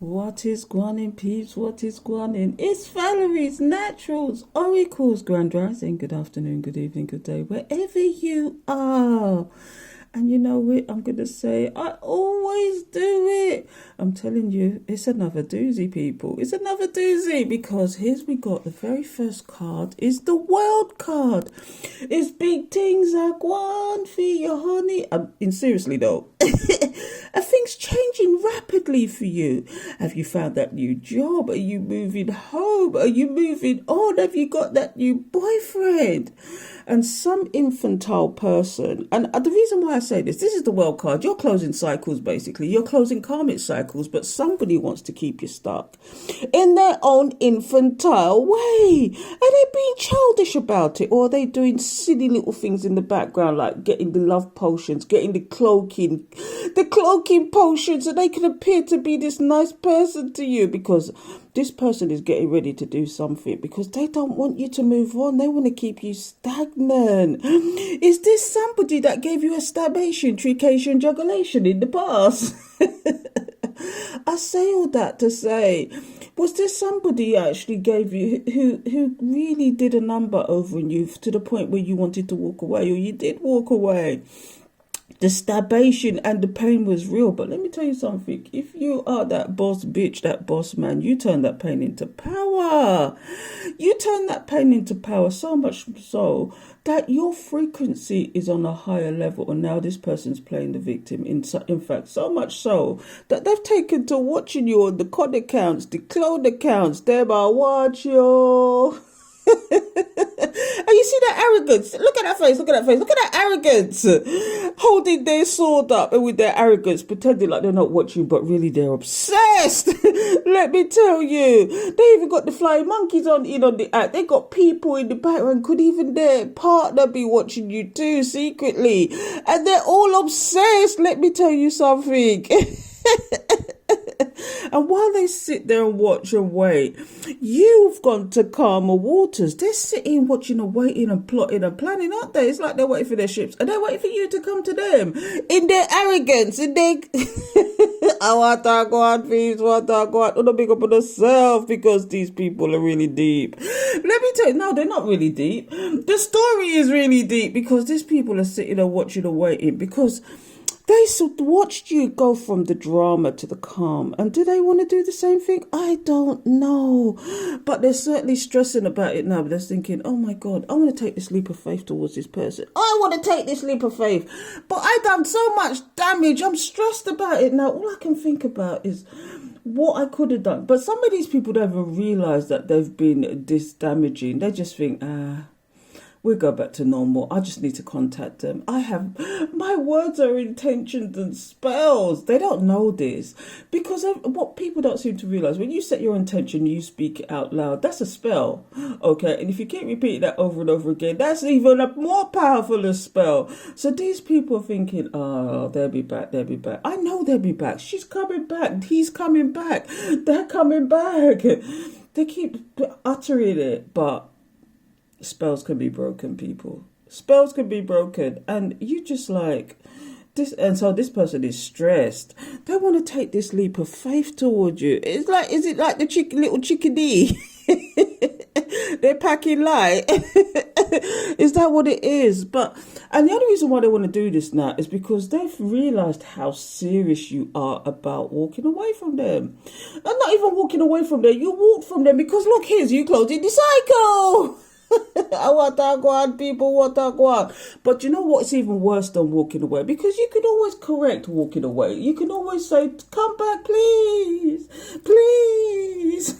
What is going on, peeps? What is going on? It's Valerie's Naturals, Oracles, Grand Rising. Good afternoon, good evening, good day, wherever you are. And you know what I'm going to say? I always do it. I'm telling you, it's another doozy, people. It's another doozy because here's we got the very first card is the World card. It's big things are going for you, honey. Seriously though. Are things changing rapidly for you? Have you found that new job? Are you moving home? Are you moving on? Have you got that new boyfriend? And some infantile person, and the reason why I say this is the World card. You're closing cycles, basically. You're closing karmic cycles, but somebody wants to keep you stuck in their own infantile way. Are they being childish about it? Or are they doing silly little things in the background, like getting the love potions, getting the cloaking potions, so they can appear to be this nice person to you? Because this person is getting ready to do something because they don't want you to move on. They want to keep you stagnant. Is this somebody that gave you a stagnation, trication, jugulation in the past? I say all that to say, was there somebody actually gave you who really did a number over on you to the point where you wanted to walk away, or you did walk away? The stabbation and the pain was real. But let me tell you something. If you are that boss bitch, that boss man, you turn that pain into power. You turn that pain into power so much so that your frequency is on a higher level. And now this person's playing the victim. In fact, so much so that they've taken to watching you on the COD accounts, the clone accounts. Them I watch you. And you see that arrogance. Look at that face. Look at that face. Look at that arrogance. Holding their sword up and with their arrogance, pretending like they're not watching, but really they're obsessed. Let me tell you. They even got the flying monkeys on the act. They got people in the background. Could even their partner be watching you too secretly? And they're all obsessed. Let me tell you something. And while they sit there and watch and wait, you've gone to calmer waters. They're sitting, watching and waiting and plotting and planning, aren't they? It's like they're waiting for their ships and they're waiting for you to come to them in their arrogance, in their I want to go on, please, want to go on. Don't big up on yourself because these people are really deep. Let me tell you, no, they're not really deep. The story is really deep because these people are sitting there watching and waiting because they watched you go from the drama to the calm. And do they want to do the same thing? I don't know. But they're certainly stressing about it now. But they're thinking, oh my God, I want to take this leap of faith towards this person. I want to take this leap of faith. But I've done so much damage. I'm stressed about it now. All I can think about is what I could have done. But some of these people don't even realize that they've been this damaging. They just think, we'll go back to normal. I just need to contact them. My words are intentions and spells. They don't know this. Because what people don't seem to realize, when you set your intention, you speak it out loud. That's a spell. Okay. And if you keep repeating that over and over again, that's even a more powerful a spell. So these people are thinking, oh, they'll be back. They'll be back. I know they'll be back. She's coming back. He's coming back. They're coming back. They keep uttering it, but spells can be broken, people. Spells can be broken. And you just like this. And so this person is stressed. They want to take this leap of faith towards you. It's like, is it like the little chickadee? They're packing light. Is that what it is? And the only reason why they want to do this now is because they've realized how serious you are about walking away from them. And not even walking away from them. You walked from them because look, here's you closing the cycle. I want to go on, people want to go on. But you know what's even worse than walking away? Because you can always correct walking away. You can always say, come back, please. Please.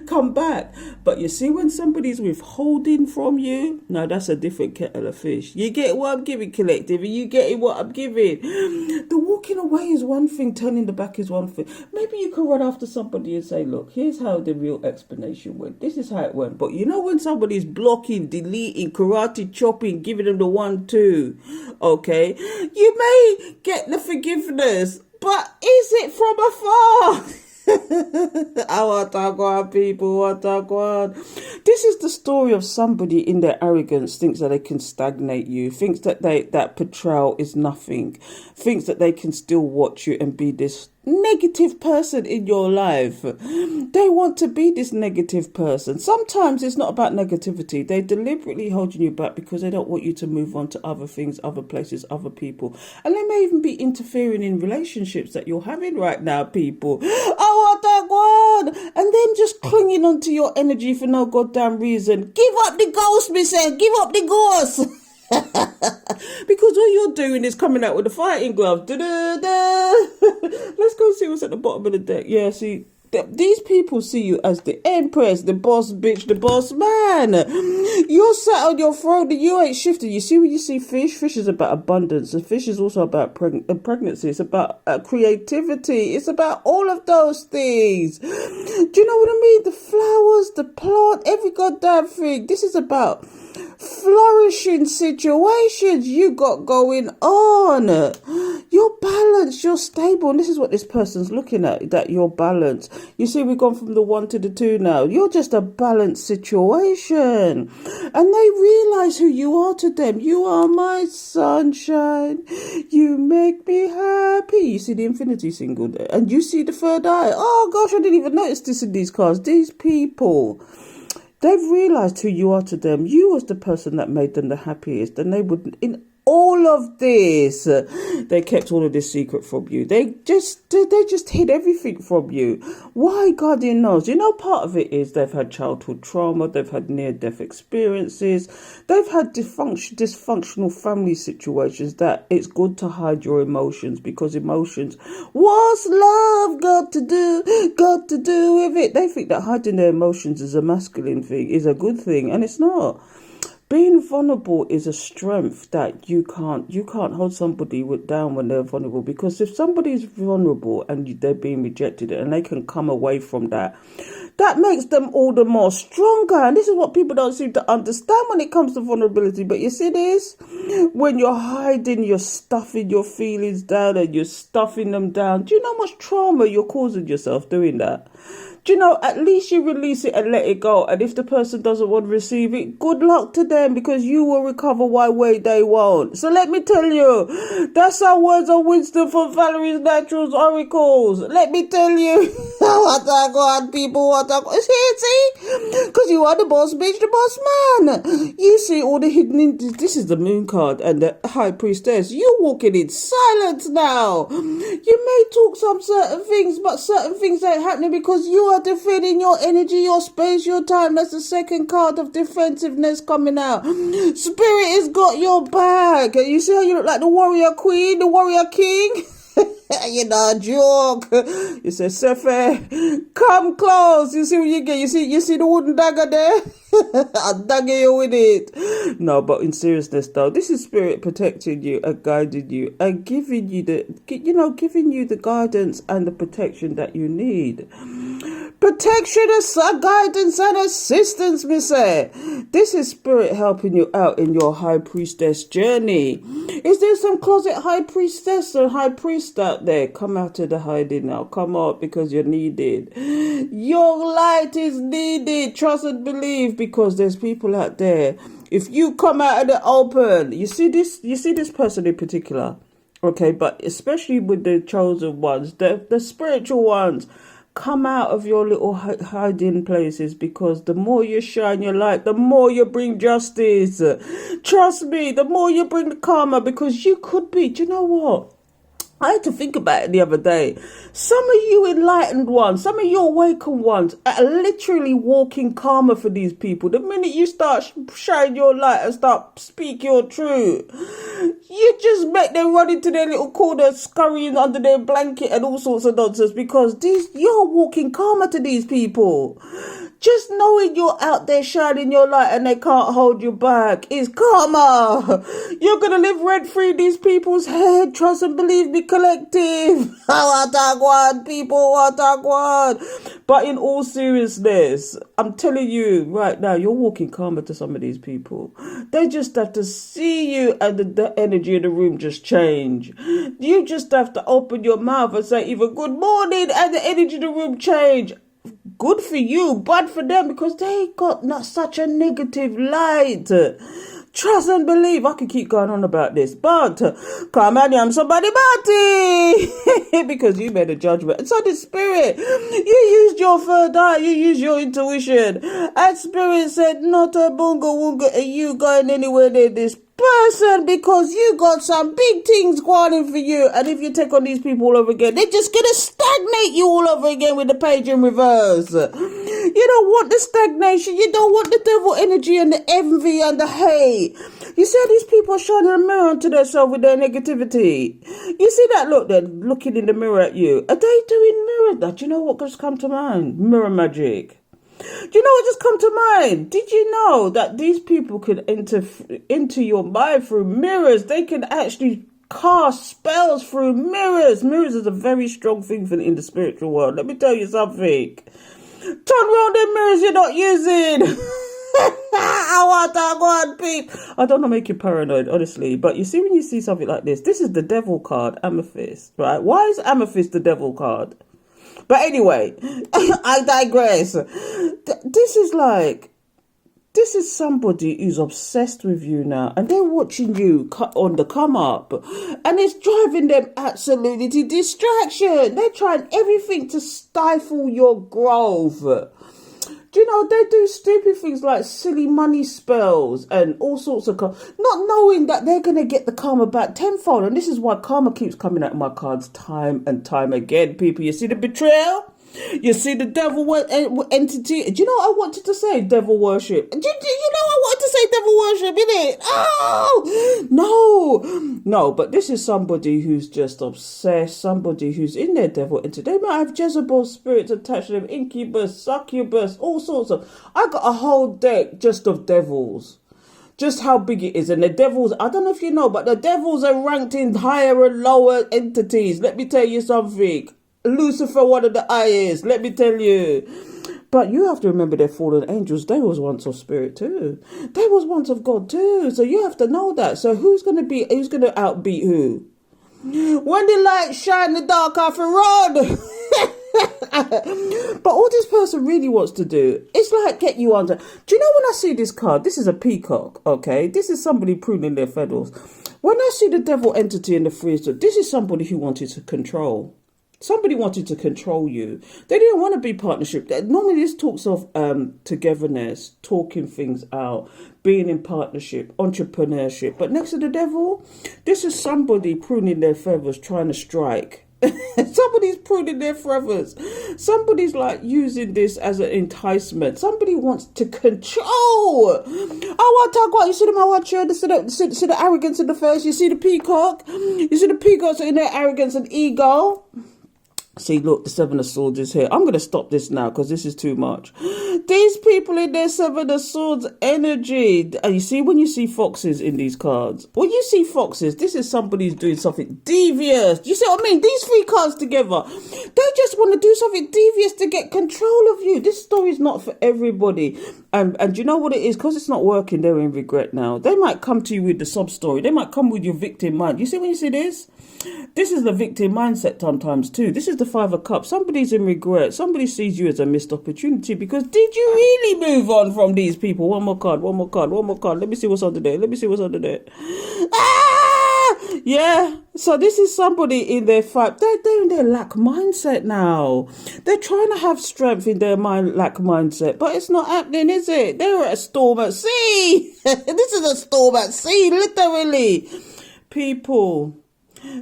Come back. But you see, when somebody's withholding from you, now that's a different kettle of fish. You get what I'm giving, collective, and you get what I'm giving. The walking away is one thing, turning the back is one thing. Maybe you can run after somebody and say, look, here's how the real explanation went. This is how it went. But you know when somebody's blocking, deleting, karate chopping, giving them the 1-2, okay, you may get the forgiveness, but is it from afar? I want to go on, people, want to go on. This is the story of somebody in their arrogance thinks that they can stagnate you, thinks that that portrayal is nothing, thinks that they can still watch you and be this negative person in your life. They want to be this negative person. Sometimes it's not about negativity. They're deliberately holding you back because they don't want you to move on to other things, other places, other people. And they may even be interfering in relationships that you're having right now, people. Oh, what that one! And then just clinging onto your energy for no goddamn reason. Give up the ghost, me say. Give up the ghost. Because all you're doing is coming out with the fighting gloves. Let's go see what's at the bottom of the deck. Yeah, see, these people see you as the empress, the boss bitch, the boss man. You're sat on your throne and you ain't shifted. You see when you see fish is about abundance, and fish is also about pregnancy. It's about creativity. It's about all of those things. Do you know what I mean? The flowers, the plant, every goddamn thing. This is about flourishing situations you got going on. You're balanced, you're stable, and this is what this person's looking at, that you're balanced. You see, we've gone from the 1 to the 2 now. You're just a balanced situation, and they realize who you are to them. You are my sunshine, you make me happy. You see the infinity single there, and you see the third eye. Oh gosh, I didn't even notice this in these cards. These people, they've realised who you are to them. You was the person that made them the happiest, and they would, in all of this, they kept all of this secret from you. They just hid everything from you. Why? God knows. You know, part of it is they've had childhood trauma, they've had near-death experiences, they've had dysfunctional family situations that it's good to hide your emotions, because emotions, what's love got to do with it? They think that hiding their emotions is a masculine thing, is a good thing, and it's not. Being vulnerable is a strength that you can't hold somebody down when they're vulnerable, because if somebody is vulnerable and they're being rejected and they can come away from that, that makes them all the more stronger. And this is what people don't seem to understand when it comes to vulnerability. But you see this? When you're hiding, you're stuffing your feelings down and you're stuffing them down. Do you know how much trauma you're causing yourself doing that? Do you know, at least you release it and let it go. And if the person doesn't want to receive it, good luck to them, because you will recover why way they won't. So let me tell you, that's our words of wisdom from Valerie's Naturals Oracles. Let me tell you, what I got, people, what I got. See? Because you are the boss bitch, the boss man. You see all the hidden, this is the moon card and the high priestess. You're walking in silence now. You may talk some certain things, but certain things ain't happening because you are defending your energy, your space, your time. That's the second card of defensiveness coming out. Spirit has got your back. You see how you look like the warrior queen, the warrior king? You know, joke. You say, Sefe, come close. You see what you get? You see the wooden dagger there? I'll dagger you with it. No, but in seriousness though, this is spirit protecting you and guiding you and giving you the guidance and the protection that you need. Protection, guidance and assistance, me say. This is spirit helping you out in your high priestess journey. Is there some closet high priestess or high priest out there? Come out of the hiding now. Come out, because you're needed. Your light is needed. Trust and believe, because there's people out there. If you come out of the open, you see this person in particular. Okay, but especially with the chosen ones, the spiritual ones. Come out of your little hiding places, because the more you shine your light, the more you bring justice. Trust me, the more you bring the karma, because you could be, do you know what? I had to think about it the other day. Some of you enlightened ones, some of you awakened ones are literally walking karma for these people. The minute you start shine your light and start speak your truth, you just make them run into their little corner, scurrying under their blanket and all sorts of nonsense, because you're walking karma to these people. Just knowing you're out there shining your light and they can't hold you back is karma. You're going to live rent-free in these people's head. Trust and believe me, collective. Watagwan, people, watagwan. But in all seriousness, I'm telling you right now, you're walking karma to some of these people. They just have to see you and the energy in the room just change. You just have to open your mouth and say even good morning and the energy in the room change. good for you, bad for them, because they got not such a negative light. Trust and believe. I can keep going on about this, but come on, I'm somebody body because you made a judgment. And so the spirit, you used your third eye, you used your intuition, and spirit said, "Not a bunga wunga, are you going anywhere near this person because you got some big things going for you, and if you take on these people all over again, they're just gonna stagnate you all over again with the page in reverse." You don't want the stagnation. You don't want the devil energy and the envy and the hate. You see these people shining a mirror onto themselves with their negativity. You see that look? They're looking in the mirror at you. Are they doing mirror? That? Do you know what just come to mind? Mirror magic. Do you know what just come to mind? Did you know that these people could enter into your mind through mirrors? They can actually cast spells through mirrors. Mirrors is a very strong thing in the spiritual world. Let me tell you something. Turn around them mirrors you're not using. I want to go on, peep. I don't want to make you paranoid, honestly. But you see, when you see something like this is the devil card, Amethyst, right? Why is Amethyst the devil card? But anyway, I digress. This is somebody who's obsessed with you now, and they're watching you on the come up, and it's driving them absolutely to distraction. They're trying everything to stifle your growth. Do you know, they do stupid things like silly money spells and all sorts of not knowing that they're going to get the karma back tenfold. And this is why karma keeps coming out of my cards time and time again, people. You see the betrayal? You see the devil entity? Do you know what I wanted to say? Devil worship. Do you know I wanted to say devil worship, innit? Oh! No, but this is somebody who's just obsessed, somebody who's in their devil entity. They might have Jezebel spirits attached to them, incubus, succubus, all sorts of... I got a whole deck just of devils. Just how big it is. And the devils, I don't know if you know, but the devils are ranked in higher and lower entities. Let me tell you something. Lucifer, one of the highest, let me tell you. But you have to remember they're fallen angels. They was once of spirit too. They was once of God too. So you have to know that. So who's going to outbeat who? When the light shine, the dark have to run. But all this person really wants to do, it's like get you under. Do you know when I see this card? This is a peacock, okay? This is somebody pruning their feathers. When I see the devil entity in the freezer, this is somebody who wanted to control. Somebody wanted to control you. They didn't want to be partnership. Normally this talks of togetherness, talking things out, being in partnership, entrepreneurship. But next to the devil, this is somebody pruning their feathers, trying to strike. Somebody's pruning their feathers. Somebody's like using this as an enticement. Somebody wants to control. I want to talk about, you see them, I want you to see the arrogance in the face. You see the peacock. You see the peacocks in their arrogance and ego. See, look, the Seven of Swords is here. I'm going to stop this now because this is too much. These people in their Seven of Swords energy. And you see, when you see foxes in these cards, when you see foxes, this is somebody who's doing something devious. Do you see what I mean? These three cards together, they just want to do something devious to get control of you. This story is not for everybody. And you know what it is? Because it's not working, they're in regret now. They might come to you with the sub story. They might come with your victim mind. You see when you see this? This is the victim mindset sometimes too. This is the Five of Cups. Somebody's in regret. Somebody sees you as a missed opportunity because did you really move on from these people? One more card. Let me see what's under there. Yeah. So this is somebody in their fight. They're in their lack mindset now. They're trying to have strength in their lack mindset, but it's not happening, is it? They're at a storm at sea. This is a storm at sea, literally. People,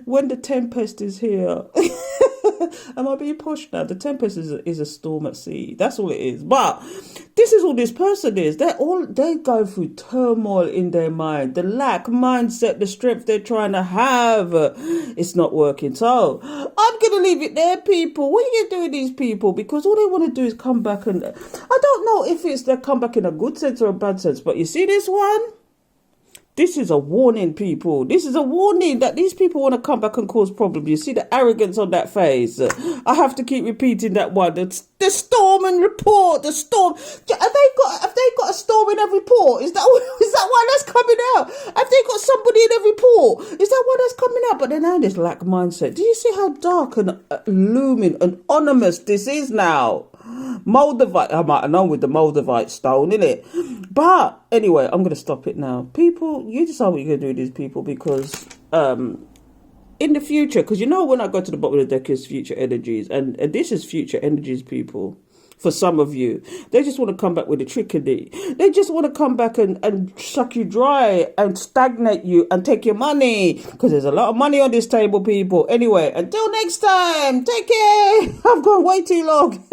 when the tempest is here, am I being pushed now? The tempest is a storm at sea. That's all it is. But this is all this person is. They go through turmoil in their mind. The lack mindset, the strength they're trying to have, it's not working. So I'm gonna leave it there, people. What are you gonna do with these people? Because all they want to do is come back, and I don't know if it's they come back in a good sense or a bad sense. But you see this one. This is a warning, people. This is a warning that these people want to come back and cause problems. You see the arrogance on that face. I have to keep repeating that one. The storm and report. The storm. Have they got a storm in every port? Is that why that's coming out? Have they got somebody in every port? Is that why that's coming out? But then now this lack mindset. Do you see how dark and looming and ominous this is now? Moldavite, I might have known with the Moldavite stone, innit? But anyway, I'm going to stop it now. People, you decide what you're going to do with these people, because in the future, because you know when I go to the bottom of the deck is future energies, and this is future energies, people. For some of you, they just want to come back with a trickery. They just want to come back and suck you dry and stagnate you and take your money, because there's a lot of money on this table, people. Anyway, until next time, take care. I've gone way too long.